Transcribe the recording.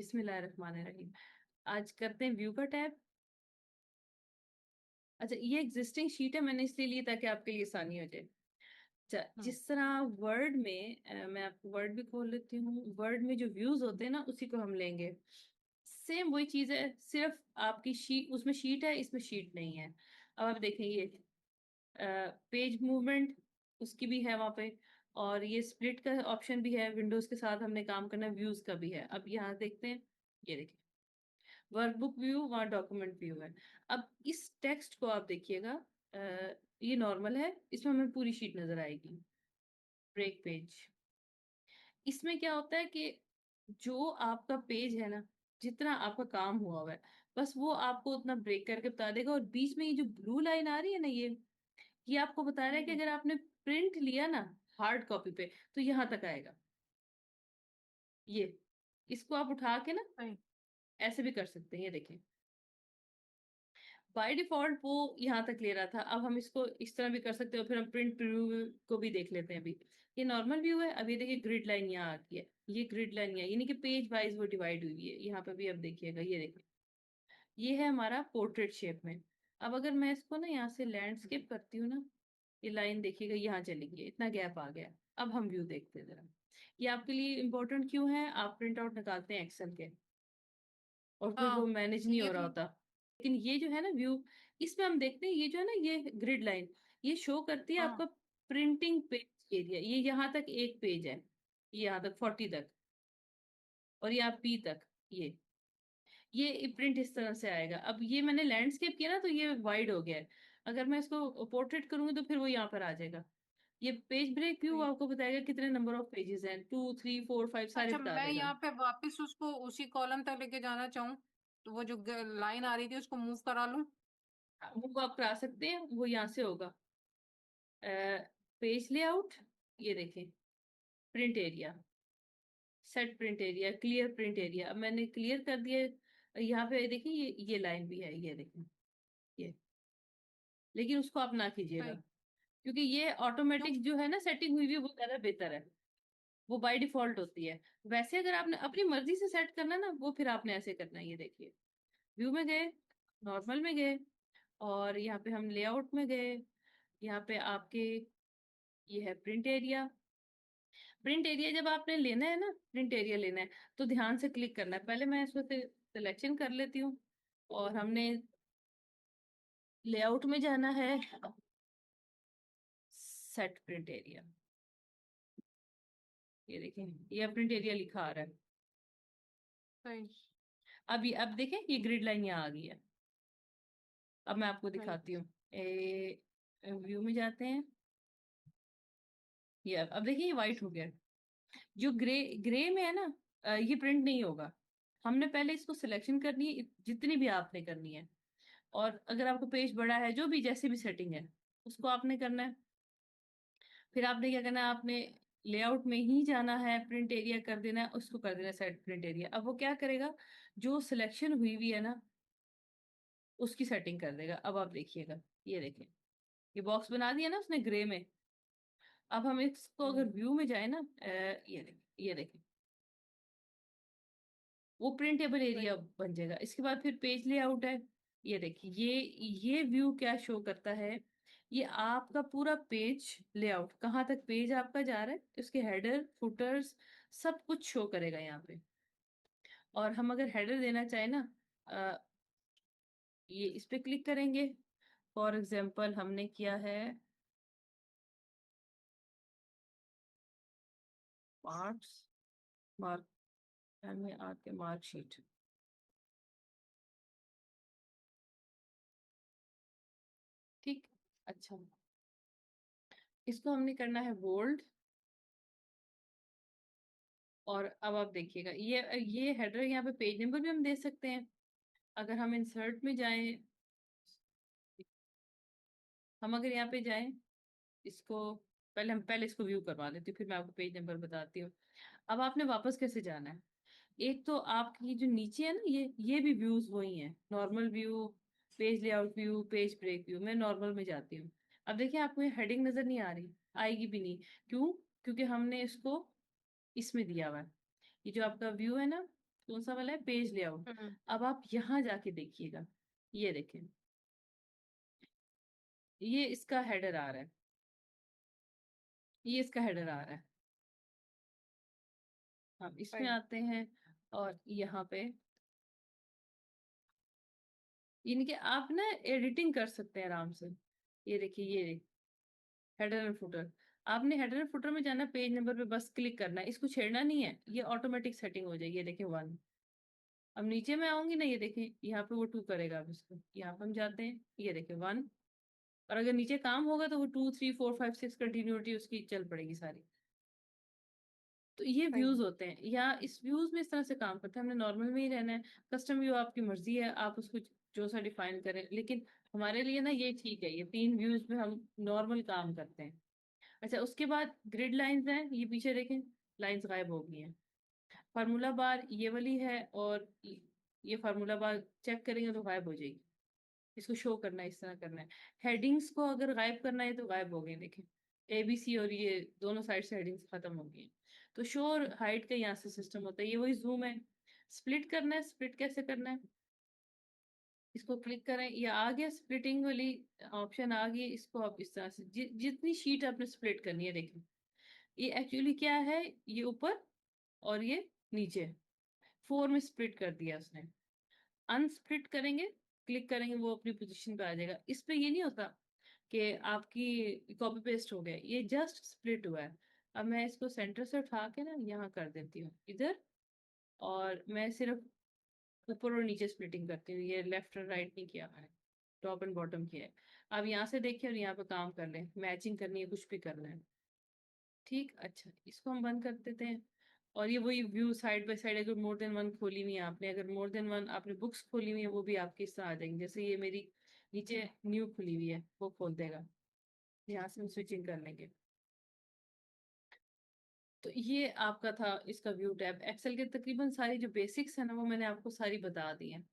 बिस्मिल्लाहिर्रहमानिर्रहीम। आज करते हैं व्यू का टैब। अच्छा, ये एग्जिस्टिंग शीट है, मैंने इसलिए ली ताकि आपके लिए आसानी हो जाए। अच्छा, हम्म। जिस तरह वर्ड में मैं आपको वर्ड भी खोल लेती हूँ। वर्ड में जो व्यूज होते हैं ना, उसी को हम लेंगे। सेम वही चीज है, सिर्फ आपकी शीट उसमें शीट है, इसमें शीट नहीं है। अब आप देखेंगे पेज मूवमेंट उसकी भी है वहां पे, और ये स्प्लिट का ऑप्शन भी है। विंडोज के साथ हमने काम करना, व्यूज का भी है। अब यहाँ देखते हैं, ये देखिए, वर्कबुक व्यू, वहाँ डॉक्यूमेंट व्यू है। अब इस टेक्स्ट को आप देखिएगा, ये नॉर्मल है, इसमें हमें पूरी शीट नजर आएगी। ब्रेक पेज, इसमें क्या होता है कि जो आपका पेज है ना, जितना आपका काम हुआ हुआ है, बस वो आपको उतना ब्रेक करके बता देगा। और बीच में ये जो ब्लू लाइन आ रही है ना, ये आपको बता रहा है कि हम्म। अगर आपने प्रिंट लिया ना हार्ड कॉपी पे, तो यहाँ तक आएगा। ये इसको आप उठा के ना सही। ऐसे भी कर सकते हैं, ये देखें। बाय डिफॉल्ट वो यहाँ तक ले रहा था, अब हम इसको इस तरह भी कर सकते हो। फिर हम प्रिंट प्रीव्यू को भी देख लेते हैं। अभी ये नॉर्मल व्यू है। अब ये देखिए, ग्रिड लाइन यहाँ आ गई है। ये ग्रिड लाइन यहाँ, यानी कि पेज वाइज वो डिवाइड हुई है। यहाँ पे भी अब देखिएगा, ये देखिए, ये है हमारा पोर्ट्रेट शेप में। अब अगर मैं इसको ना यहाँ से लैंडस्केप करती हूँ ना, ये लाइन देखिएगा यहाँ चली गई है, इतना गैप आ गया। अब हम व्यू देखते हैं जरा। ये आपके लिए इंपॉर्टेंट क्यों है? आप प्रिंट आउट निकालते हैं एक्सेल के, और फिर वो हाँ, मैनेज नहीं ये हो रहा तो। होता। लेकिन ये जो है ना व्यू, इसमें हम देखते हैं, ये जो है ना, ये ग्रिड लाइन, ये शो करती है हाँ। आपका प्रिंटिंग पेज एरिया। ये यहाँ तक एक पेज है, ये यहाँ तक 40 तक, और ये आप पी तक। ये प्रिंट इस तरह से आएगा। अब ये मैंने लैंडस्केप किया ना, तो ये वाइड हो गया है। अगर मैं इसको पोर्ट्रेट करूंगी तो फिर वो यहाँ पर आ जाएगा। ये पेज ब्रेक व्यू सही। आपको बताएगा कितने नंबर ऑफ पेजेस हैं, 2 3 4 5 सारे अच्छा, बता मैं देगा। यहाँ पे वापस उसको उसी कॉलम तक लेके जाना चाहूँ, तो वो जो लाइन आ रही थी उसको मूव करा लूँ? वो आप करा सकते हैं, वो यहाँ से होगा। पेज लेआउट, ये देखें, print area, set print area, clear print area. अब मैंने क्लियर कर दिया। यहाँ पे देखिए, ये लाइन भी है, ये देखें, ये। लेकिन उसको आप ना कीजिएगा, सही। क्योंकि ये क्यों? ऑटोमेटिक जो है ना सेटिंग हुई हुई है, वो ज्यादा बेहतर है। वो बाय डिफॉल्ट होती है। वैसे अगर आपने अपनी मर्जी से सेट करना है ना, वो फिर आपने ऐसे करना है। ये देखिए, व्यू में गए, नॉर्मल में गए, और यहाँ पे हम लेआउट में गए। यहाँ पे आपके ये है प्रिंट एरिया। प्रिंट एरिया जब आपने लेना है ना, प्रिंट एरिया लेना है, तो ध्यान से क्लिक करना है। पहले मैं इसमें से सिलेक्शन कर लेती हूँ, और हमने लेआउट में जाना है, सेट प्रिंट एरिया। ये देखें, ये प्रिंट एरिया लिखा आ रहा है। सही। अब देखें, ये ग्रिड लाइन यहाँ आ गई है। अब मैं आपको सही। दिखाती हूँ। व्यू में जाते हैं, ये अब देखिए, ये व्हाइट हो गया। जो ग्रे ग्रे में है ना, ये प्रिंट नहीं होगा। हमने पहले इसको सिलेक्शन करनी है, जितनी भी आपने करनी है। और अगर आपको पेज बड़ा है, जो भी जैसे भी सेटिंग है, उसको आपने करना है। फिर आपने क्या करना है, आपने लेआउट में ही जाना है, प्रिंट एरिया कर देना है, उसको कर देना है सेट प्रिंट एरिया। अब वो क्या करेगा, जो सिलेक्शन हुई हुई है ना, उसकी सेटिंग कर देगा। अब आप देखिएगा, ये देखिए, ये बॉक्स बना दिया ना उसने ग्रे में। अब हम इसको अगर हम्म। व्यू में जाए ना, ये देखिए, वो प्रिंटेबल एरिया सही। बन जाएगा। इसके बाद फिर पेज लेआउट है। ये देखिए, ये व्यू क्या शो करता है, ये आपका पूरा पेज लेआउट, कहाँ तक पेज आपका जा रहा है, उसके हेडर फुटर्स सब कुछ शो करेगा यहाँ पे। और हम अगर हेडर देना चाहे ना, अ, ये इस पे क्लिक करेंगे। फॉर एग्जाम्पल हमने किया है मार्क्स, मार्क में आके मार्कशीट। ठीक, अच्छा, इसको हमने करना है बोल्ड। और अब आप देखिएगा, ये हेडर, यहाँ पे पेज नंबर भी हम दे सकते हैं। अगर हम इंसर्ट में जाएं, हम अगर यहाँ पे जाएं, इसको पहले इसको व्यू करवा देती हूँ, फिर मैं आपको पेज नंबर बताती हूँ। अब आपने वापस कैसे जाना है? एक तो आपकी जो नीचे है ना, ये भी व्यूज वही हैं, normal view, page layout view, page break view. मैं नॉर्मल में जाती हूँ। अब देखिए, आपको ये हेडिंग नजर नहीं आ रही, आएगी भी नहीं। क्यों? क्योंकि हमने इसको इसमें दिया हुआ है। ये जो आपका व्यू है ना, कौन सा वाला है, पेज लेआउट। हम्म। अब आप यहाँ जाके देखिएगा, ये देखें, ये इसका हेडर आ रहा है, ये इसका हेडर आ रहा है। हम इसमें राइट। आते हैं और यहाँ पे यानी कि आप ना एडिटिंग कर सकते हैं आराम से। ये देखिए, ये हेडर एंड फुटर। आपने हेडर एंड फुटर में जाना, पेज नंबर पे बस क्लिक करना है, इसको छेड़ना नहीं है, ये ऑटोमेटिक सेटिंग हो जाएगी। ये देखिए 1। अब नीचे में आऊंगी ना, ये देखिए यहाँ पे वो 2 करेगा। अब इसको यहाँ पे हम जाते हैं, ये देखिए 1। और अगर नीचे काम होगा तो वो 2 3 4 5 6 कंटिन्यूटी उसकी चल पड़ेगी सारी। तो ये व्यूज सही। होते हैं, या इस व्यूज में इस तरह से काम करते हैं। हमने नॉर्मल में ही रहना है। कस्टम व्यू आपकी मर्जी है, आप उसको जो सा डिफाइन करें, लेकिन हमारे लिए ना ये ठीक है, ये 3 व्यूज में हम नॉर्मल काम करते हैं। अच्छा, उसके बाद ग्रिड लाइंस हैं, ये पीछे देखें, लाइंस गायब हो गई हैं। फार्मूला बार ये वाली है, और ये फार्मूला बार चेक करेंगे तो गायब हो जाएगी। इसको शो करना है, इस तरह करना है। हेडिंग्स को अगर गायब करना है तो गायब हो गए, देखें, ABC और ये दोनों साइड से हेडिंग्स खत्म हो गई हैं। तो शो और हाइड का यहाँ से सिस्टम होता है, ये वही जूम है। स्प्लिट करना है, स्प्लिट कैसे करना है, इसको क्लिक करें, ये आ गया स्प्लिटिंग वाली ऑप्शन आ गई। इसको आप इस तरह से जितनी शीट आपने स्प्लिट करनी है, देखें, ये एक्चुअली क्या है, ये ऊपर और ये नीचे 4 में स्प्लिट कर दिया उसने। अनस्प्लिट करेंगे, क्लिक करेंगे, वो अपनी पोजीशन पे आ जाएगा। इस पे ये नहीं होता कि आपकी कॉपी पेस्ट हो गया, ये जस्ट स्प्लिट हुआ है। अब मैं इसको सेंटर से उठा के ना यहाँ कर देती हूँ इधर, और मैं सिर्फ ऊपर और नीचे स्प्लिटिंग करती हूँ, ये लेफ्ट और राइट नहीं किया मैंने, टॉप एंड बॉटम किया है। अब यहाँ से देखिए और यहाँ पे काम कर लें, मैचिंग करनी है, कुछ भी करना है। ठीक, अच्छा, इसको हम बंद कर देते हैं। और ये वही व्यू साइड बाय साइड, अगर मोर देन वन खोली हुई है आपने, अगर मोर देन वन आपने बुक्स खोली हुई है, वो भी आपके इस तरह आ जाएंगे। जैसे ये मेरी नीचे न्यू खुली हुई है, वो खोल देगा। यहाँ से हम स्विचिंग कर लेंगे। तो ये आपका था इसका व्यू टैब। एक्सेल के तकरीबन सारी जो बेसिक्स है ना, वो मैंने आपको सारी बता दी है।